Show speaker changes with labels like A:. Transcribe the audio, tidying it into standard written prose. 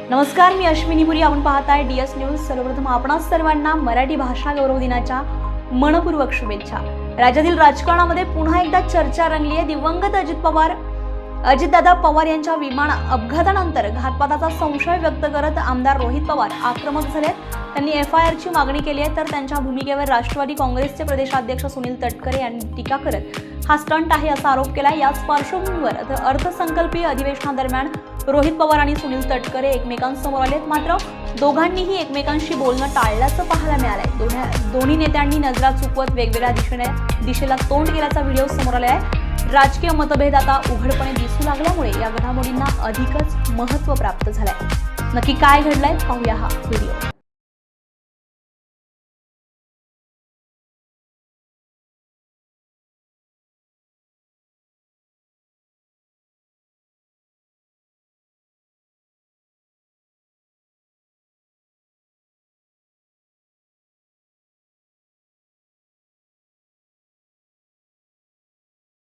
A: नमस्कार, मी अश्विनी पुरी. आपण पाहताय डीएस न्यूज. सर्वप्रथम आपणा सर्वांना मराठी भाषा गौरव दिनाच्या मनपूर्वक शुभेच्छा. राज्यातील राजकारणामध्ये पुन्हा एकदा चर्चा रंगली आहे. दिवंगत अजितदादा पवार यांच्या विमान अपघातानंतर घातपाताचा संशय व्यक्त करत आमदार रोहित पवार आक्रमक झाले. त्यांनी FIR ची मागणी केली आहे. तर त्यांच्या भूमिकेवर राष्ट्रवादी काँग्रेसचे प्रदेशाध्यक्ष सुनील तटकरे यांनी टीका करत हा स्टंट आहे असा आरोप केला. याच पार्श्वभूमीवर अर्थसंकल्पीय अधिवेशनादरम्यान रोहित पवार आणि सुनील तटकरे एकमेकांसमोर आलेत. मात्र दोघांनीही एकमेकांशी बोलणं टाळल्याचं पाहायला मिळालंय. दोन्ही नेत्यांनी नजरा चुकवत वेगवेगळ्या दिशेला तोंड केल्याचा व्हिडिओ समोर आला आहे. राजकीय मतभेद आता उघडपणे दिसू लागल्यामुळे या घडामोडींना अधिकच महत्त्व प्राप्त झालंय. नक्की काय घडलंय पाहूया हा व्हिडिओ.